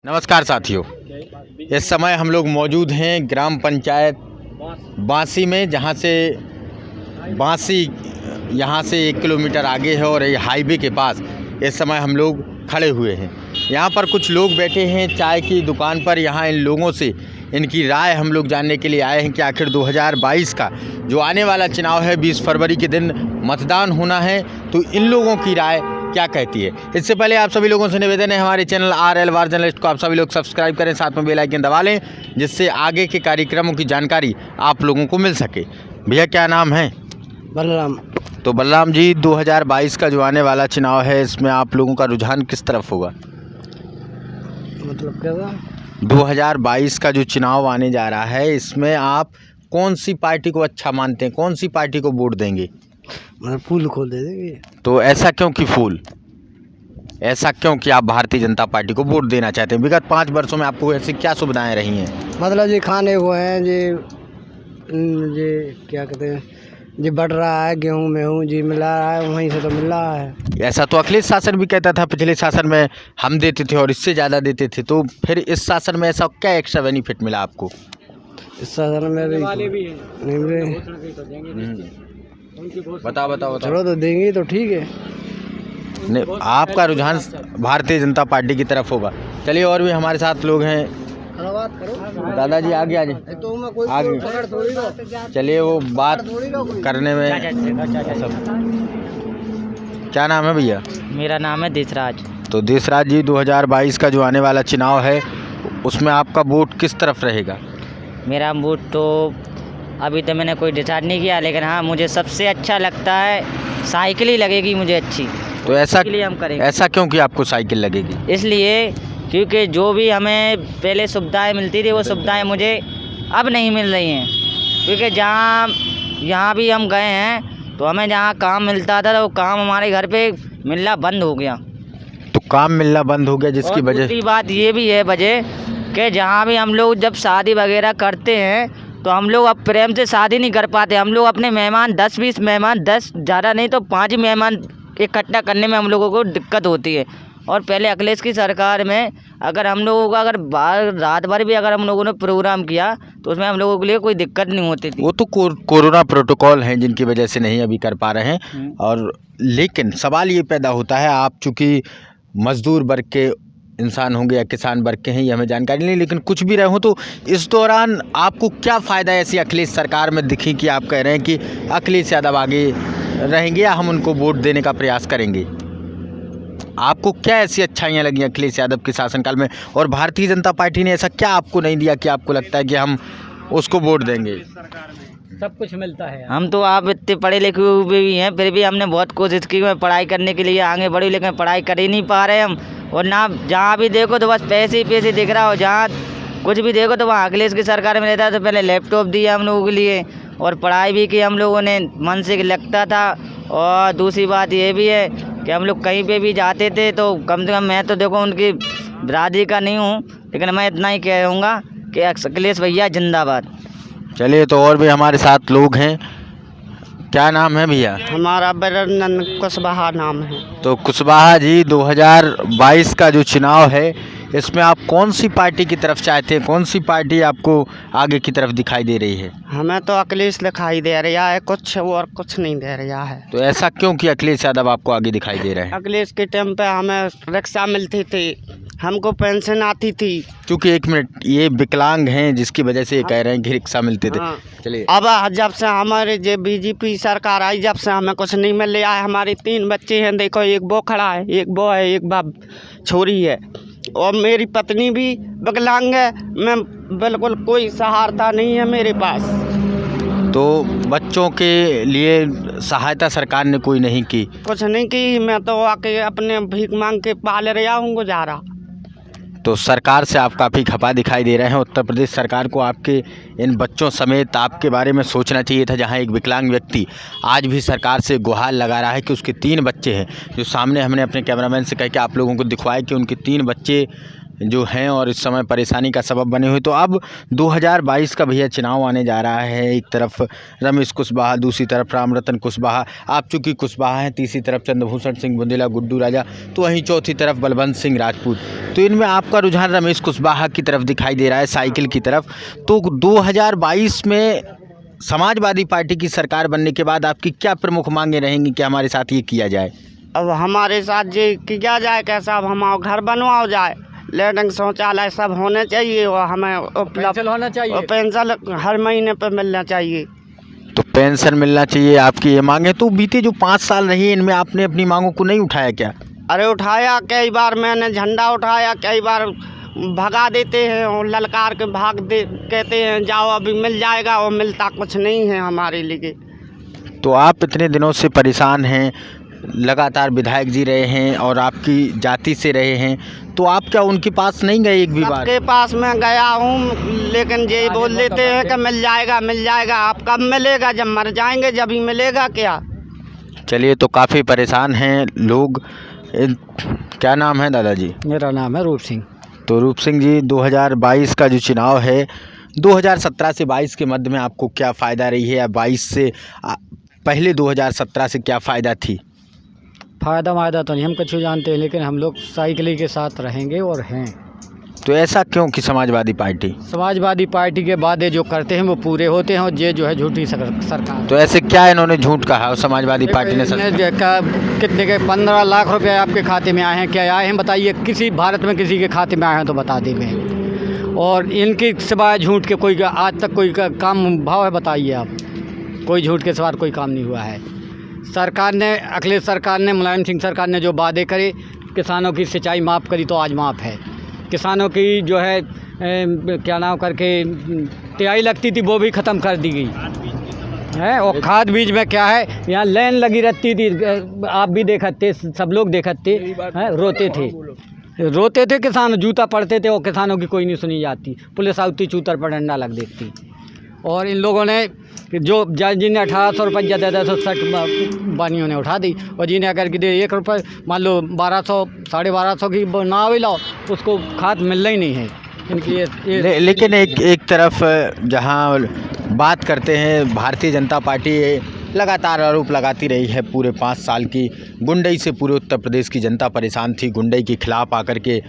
नमस्कार साथियों, इस समय हम लोग मौजूद हैं ग्राम पंचायत बांसी में, जहां से बांसी यहां से 1 किलोमीटर आगे है और ये हाईवे के पास इस समय हम लोग खड़े हुए हैं। यहां पर कुछ लोग बैठे हैं चाय की दुकान पर। यहां इन लोगों से इनकी राय हम लोग जानने के लिए आए हैं कि आखिर 2022 का जो आने वाला चुनाव है, 20 फरवरी के दिन मतदान होना है, तो इन लोगों की राय क्या कहती है। इससे पहले आप सभी लोगों से निवेदन है, हमारे चैनल RL वार जर्नलिस्ट को आप सभी लोग सब्सक्राइब करें, साथ में बेल आइकन दबा लें, जिससे आगे के कार्यक्रमों की जानकारी आप लोगों को मिल सके। भैया क्या नाम है? बलराम। तो बलराम जी, 2022 का जो आने वाला चुनाव है, इसमें आप लोगों का रुझान किस तरफ होगा? मतलब क्या था? 2022 का जो चुनाव आने जा रहा है, इसमें आप कौन सी पार्टी को अच्छा मानते हैं, कौन सी पार्टी को वोट देंगे? मतलब फूल खोल दे देंगे। तो ऐसा क्यों कि फूल, ऐसा क्यों कि आप भारतीय जनता पार्टी को वोट देना चाहते हैं? विगत 5 वर्षों में आपको ऐसी क्या सुविधाएं रही हैं? मतलब ये खाने को हैं, ये क्या कहते हैं, ये बढ़ रहा है, गेहूँ में हूँ जी मिला रहा है, वहीं से तो मिल रहा है। ऐसा तो अखिलेश शासन भी कहता था, पिछले शासन में हम देते थे और इससे ज़्यादा देते थे, तो फिर इस शासन में ऐसा क्या एक्स्ट्रा बेनिफिट मिला आपको? इस शासन में भी नहीं मिले। बताओ। चलो तो देंगे तो ठीक है। नहीं, आपका रुझान भारतीय जनता पार्टी की तरफ होगा। चलिए, और भी हमारे साथ लोग हैं। दादाजी आगे आ जाए, आगे चलिए, वो बात करने में। क्या नाम है भैया? मेरा नाम है देशराज। तो देशराज जी, 2022 का जो आने वाला चुनाव है, उसमें आपका वोट किस तरफ रहेगा? मेरा वोट तो अभी तो मैंने कोई डिसाइड नहीं किया, लेकिन हाँ, मुझे सबसे अच्छा लगता है साइकिल ही लगेगी मुझे अच्छी। तो ऐसा इसके लिए हम करेंगे। ऐसा क्यों कि आपको साइकिल लगेगी? इसलिए क्योंकि जो भी हमें पहले सुविधाएं मिलती थी, वो सुविधाएं मुझे अब नहीं मिल रही हैं। क्योंकि यहाँ भी हम गए हैं, तो हमें जहाँ काम मिलता था, तो वो काम हमारे घर पे मिलना बंद हो गया। तो काम मिलना बंद हो गया, जिसकी वजह। दूसरी बात ये भी है वजह कि जहाँ भी हम लोग जब शादी वगैरह करते हैं, तो हम लोग अब प्रेम से शादी नहीं कर पाते। हम लोग अपने मेहमान 10-20 मेहमान, 10 ज़्यादा नहीं तो 5 मेहमान इकट्ठा करने में हम लोगों को दिक्कत होती है। और पहले अखिलेश की सरकार में अगर हम लोगों का रात भर भी अगर हम लोगों ने प्रोग्राम किया, तो उसमें हम लोगों के लिए कोई दिक्कत नहीं होती थी। वो तो कोरोना प्रोटोकॉल हैं, जिनकी वजह से नहीं अभी कर पा रहे हैं। और लेकिन सवाल ये पैदा होता है, आप चूँकि मजदूर वर्ग के इंसान होंगे या किसान वर्ग के हैं, ये हमें जानकारी नहीं, लेकिन कुछ भी रहे हो, तो इस दौरान आपको क्या फ़ायदा ऐसी अखिलेश सरकार में दिखी कि आप कह रहे हैं कि अखिलेश यादव आगे रहेंगे या हम उनको वोट देने का प्रयास करेंगे? आपको क्या ऐसी अच्छाइयाँ लगी अखिलेश यादव के शासनकाल में, और भारतीय जनता पार्टी ने ऐसा क्या आपको नहीं दिया कि आपको लगता है कि हम उसको वोट देंगे? सब कुछ मिलता है। हम तो आप इतने पढ़े लिखे हुए भी हैं, फिर भी हमने बहुत कोशिश की, मैं पढ़ाई करने के लिए आगे बढ़ी, लेकिन पढ़ाई कर ही नहीं पा रहे हम। और ना जहाँ भी देखो तो बस पैसे ही पैसे दिख रहा हो, जहाँ कुछ भी देखो तो वहाँ अखिलेश की सरकार में रहता है। तो पहले लैपटॉप दिया हम लोगों के लिए, और पढ़ाई भी की हम लोगों ने, मन से लगता था। और दूसरी बात ये भी है कि हम लोग कहीं पे भी जाते थे, तो कम से कम मैं तो देखो उनकी बिरादरी का नहीं हूँ, लेकिन मैं इतना ही कहूँगा कि अखिलेश भैया जिंदाबाद। चलिए, तो और भी हमारे साथ लोग हैं। क्या नाम है भैया? हमारा बरनन कुशवाहा नाम है। तो कुशवाहा जी, 2022 का जो चुनाव है, इसमें आप कौन सी पार्टी की तरफ चाहते हैं? कौन सी पार्टी आपको आगे की तरफ दिखाई दे रही है? हमें तो अखिलेश दिखाई दे रहा है, कुछ और कुछ नहीं दे रहा है। तो ऐसा क्यों कि अखिलेश यादव आपको आगे दिखाई दे रहे हैं? अखिलेश के टाइम पे हमें रिक्शा मिलती थी, हमको पेंशन आती थी। क्योंकि 1 मिनट, ये विकलांग हैं, जिसकी वजह से ये कह रहे हैं कि रिक्शा मिलते थे। चलिए, अब जब से हमारे जो बीजेपी सरकार आई, जब से हमें कुछ नहीं मिल रहा है। हमारे 3 बच्चे हैं, देखो, एक वो खड़ा है, एक वो है, एक बाप छोरी है, और मेरी पत्नी भी विकलांग है। मैं बिल्कुल कोई सहायता नहीं है मेरे पास। तो बच्चों के लिए सहायता सरकार ने कोई नहीं की? कुछ नहीं की, मैं तो आके अपने भीख मांग के पाल रहा हूँ गुजारा। तो सरकार से आप काफ़ी खपा दिखाई दे रहे हैं। उत्तर प्रदेश सरकार को आपके इन बच्चों समेत आपके बारे में सोचना चाहिए था, जहां एक विकलांग व्यक्ति आज भी सरकार से गुहार लगा रहा है कि उसके 3 बच्चे हैं, जो सामने हमने अपने कैमरामैन से कह के आप लोगों को दिखवाए कि उनके 3 बच्चे जो हैं और इस समय परेशानी का सबब बने हुए। तो अब 2022 का भैया चुनाव आने जा रहा है। एक तरफ रमेश कुशवाहा, दूसरी तरफ रामरतन कुशवाहा, आप चूँकि कुशवाहा हैं, तीसरी तरफ चंद्रभूषण सिंह बुंदेला, गुड्डू राजा, तो वहीं चौथी तरफ बलवंत सिंह राजपूत। तो इनमें आपका रुझान रमेश कुशवाहा की तरफ दिखाई दे रहा है, साइकिल की तरफ। तो 2022 में समाजवादी पार्टी की सरकार बनने के बाद आपकी क्या प्रमुख मांगें रहेंगी कि हमारे साथ ये किया जाए? अब हमारे साथ ये किया जाए कैसा, अब हमारा घर बनवाओ जाए, लैट्रिन शौचालय सब होने चाहिए और हमें उपलब्ध होना चाहिए, और पेंशन हर महीने पर मिलना चाहिए। तो पेंशन मिलना चाहिए, आपकी ये मांगे। तो बीते जो 5 साल रही इनमें आपने अपनी मांगों को नहीं उठाया क्या? अरे उठाया, कई बार मैंने झंडा उठाया, कई बार भगा देते हैं और ललकार के भाग दे, कहते हैं जाओ अभी मिल जाएगा, और मिलता कुछ नहीं है हमारे लिए। तो आप इतने दिनों से परेशान हैं, लगातार विधायक जी रहे हैं और आपकी जाति से रहे हैं, तो आप क्या उनके पास नहीं गए एक भी बार? सबके पास मैं गया हूँ, लेकिन ये बोल देते हैं कि मिल जाएगा मिल जाएगा। आप कब मिलेगा? जब मर जाएंगे जब ही मिलेगा क्या? चलिए, तो काफ़ी परेशान हैं लोग। क्या नाम है दादाजी? मेरा नाम है रूप सिंह। तो रूप सिंह जी, 2022 का जो चुनाव है, 2017 से 22 के मध्य में आपको क्या फ़ायदा रही है, या 22 से पहले 2017 से क्या फ़ायदा थी? फ़ायदा तो नहीं हम कुछ जानते हैं, लेकिन हम लोग साइकिल के साथ रहेंगे और हैं। तो ऐसा क्यों कि समाजवादी पार्टी के वादे जो करते हैं वो पूरे होते हैं, और ये जो है झूठी सरकार। तो ऐसे क्या इन्होंने झूठ कहा समाजवादी पार्टी ने? कितने के 15 लाख रुपए आपके खाते में आए हैं? क्या आए हैं बताइए? किसी भारत में किसी के खाते में आए हैं तो बता देंगे। और इनके सिवाय झूठ के कोई आज तक कोई काम भाव है बताइए आप? कोई झूठ के सिवा कोई काम नहीं हुआ है। सरकार ने, अखिलेश सरकार ने, मुलायम सिंह सरकार ने जो वादे करे, किसानों की सिंचाई माफ़ करी तो आज माफ़ है। किसानों की जो है क्या नाम करके तिहाई लगती थी वो भी ख़त्म कर दी गई है। और खाद बीज में क्या है, यहाँ लाइन लगी रहती थी, आप भी देखते, सब लोग देखते हैं, रोते थे किसान, जूता पड़ते थे और किसानों की कोई नहीं सुनी जाती। पुलिस आती चूतर पर डंडा लग देती। और इन लोगों ने जो जिन्हें 1800 रुपये दे 60 बानियों ने उठा दी, और जिन्हें अगर कि 1 रुपये मान लो 1200 1250 की ना भी लाओ, उसको खाद मिलना ही नहीं है इनकी। लेकिन एक तरफ जहां बात करते हैं, भारतीय जनता पार्टी लगातार आरोप लगाती रही है पूरे 5 साल की गुंडई से। पूरे उत्तर प्रदेश की जनता परेशान थी, गुंडई के खिलाफ आकर के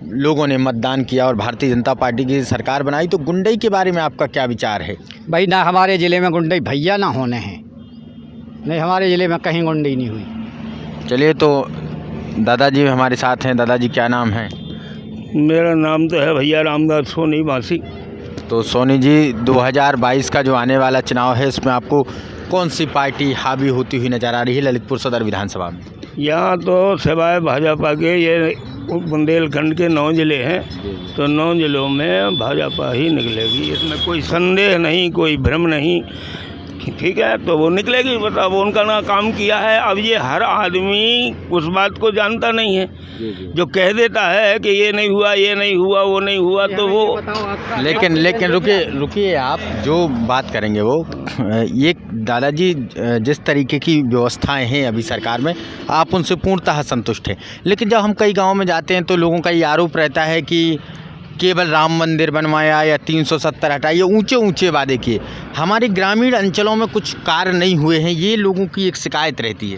लोगों ने मतदान किया और भारतीय जनता पार्टी की सरकार बनाई। तो गुंडई के बारे में आपका क्या विचार है? भाई ना हमारे ज़िले में गुंडई भैया ना होने हैं, नहीं हमारे ज़िले में कहीं गुंडई नहीं हुई। चलिए, तो दादाजी हमारे साथ हैं। दादाजी क्या नाम है? मेरा नाम तो है भैया रामदास सोनी बासी। तो सोनी जी, 2022 का जो आने वाला चुनाव है, इसमें आपको कौन सी पार्टी हावी होती हुई नज़र आ रही है ललितपुर सदर विधानसभा में? यहाँ तो सिवाय भाजपा के ये बुंदेलखंड के 9 ज़िले हैं, तो 9 ज़िलों में भाजपा ही निकलेगी, इसमें कोई संदेह नहीं, कोई भ्रम नहीं। ठीक है, तो वो निकलेगी। बताओ, वो उनका ना काम किया है। अब ये हर आदमी उस बात को जानता नहीं है, जो कह देता है कि ये नहीं हुआ, ये नहीं हुआ, वो नहीं हुआ, तो वो लेकिन रुकिए आप जो बात करेंगे वो ये दादाजी, जिस तरीके की व्यवस्थाएं हैं अभी सरकार में, आप उनसे पूर्णतः संतुष्ट हैं। लेकिन जब हम कई गाँव में जाते हैं तो लोगों का ये आरोप रहता है कि केवल राम मंदिर बनवाया या 370 हटाया, ऊंचे ऊंचे वादे किए, हमारे ग्रामीण अंचलों में कुछ कार्य नहीं हुए हैं, ये लोगों की एक शिकायत रहती है।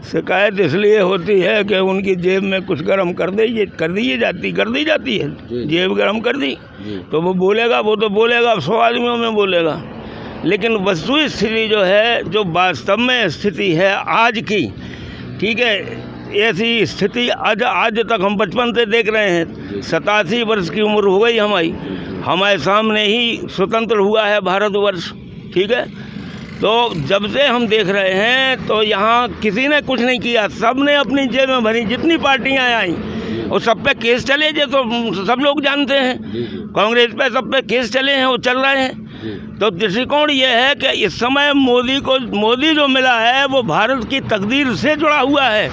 शिकायत इसलिए होती है कि उनकी जेब में कुछ गर्म कर दी जाती है। जेब गर्म कर दी तो वो बोलेगा, वो तो बोलेगा 100 आदमियों में बोलेगा। लेकिन वस्तु स्थिति जो है, जो वास्तव में स्थिति है आज की, ठीक है, ऐसी स्थिति आज तक हम बचपन से देख रहे हैं। 87 वर्ष की उम्र हो गई हमारे सामने ही स्वतंत्र हुआ है भारतवर्ष। ठीक है, तो जब से हम देख रहे हैं तो यहाँ किसी ने कुछ नहीं किया, सब ने अपनी जेब में भरी। जितनी पार्टियाँ आई और सब पे केस चले, जो तो सब लोग जानते हैं, कांग्रेस पे सब पे केस चले हैं, वो चल रहे हैं। तो दृष्टिकोण ये है कि इस समय मोदी जो मिला है वो भारत की तकदीर से जुड़ा हुआ है,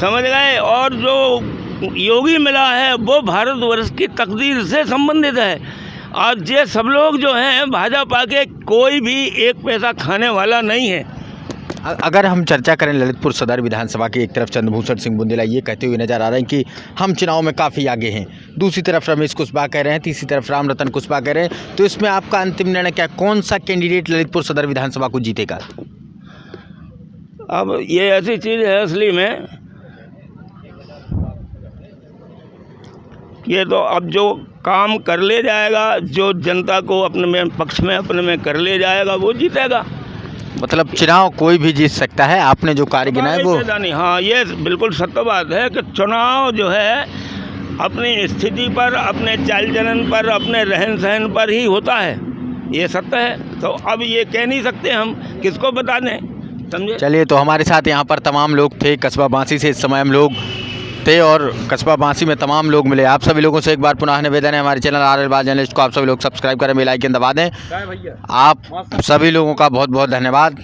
समझ गए। और जो योगी मिला है वो भारतवर्ष की तकदीर से संबंधित है। आज ये सब लोग जो हैं भाजपा के, कोई भी एक पैसा खाने वाला नहीं है। अगर हम चर्चा करें ललितपुर सदर विधानसभा की, एक तरफ चंद्रभूषण सिंह बुंदेला ये कहते हुए नजर आ रहे हैं कि हम चुनाव में काफ़ी आगे हैं, दूसरी तरफ रमेश कुशवाहा कह रहे हैं, तीसरी तरफ रामरतन कुशवाहा कह रहे हैं, तो इसमें आपका अंतिम निर्णय क्या, कौन सा कैंडिडेट ललितपुर सदर विधानसभा को जीतेगा? अब ये ऐसी चीज़ है असली में, ये तो अब जो काम कर ले जाएगा, जो जनता को अपने में पक्ष में अपने में कर ले जाएगा वो जीतेगा। मतलब चुनाव कोई भी जीत सकता है, आपने जो कार्य गिनाए वो। नहीं, हाँ ये बिल्कुल सत्य बात है कि चुनाव जो है अपनी स्थिति पर, अपने चाल चलन पर, अपने रहन सहन पर ही होता है, ये सत्य है। तो अब ये कह नहीं सकते हम, किसको बता दें, समझे। चलिए, तो हमारे साथ यहाँ पर तमाम लोग थे कस्बा बांसी से, इस समय हम लोग थे और कस्बा बांसी में तमाम लोग मिले। आप सभी लोगों से एक बार पुनः निवेदन है, हमारे चैनल RL बात जर्नलिस्ट को आप सभी लोग सब्सक्राइब करें, बेल आइकन दबा दें। आप सभी लोगों का बहुत बहुत धन्यवाद।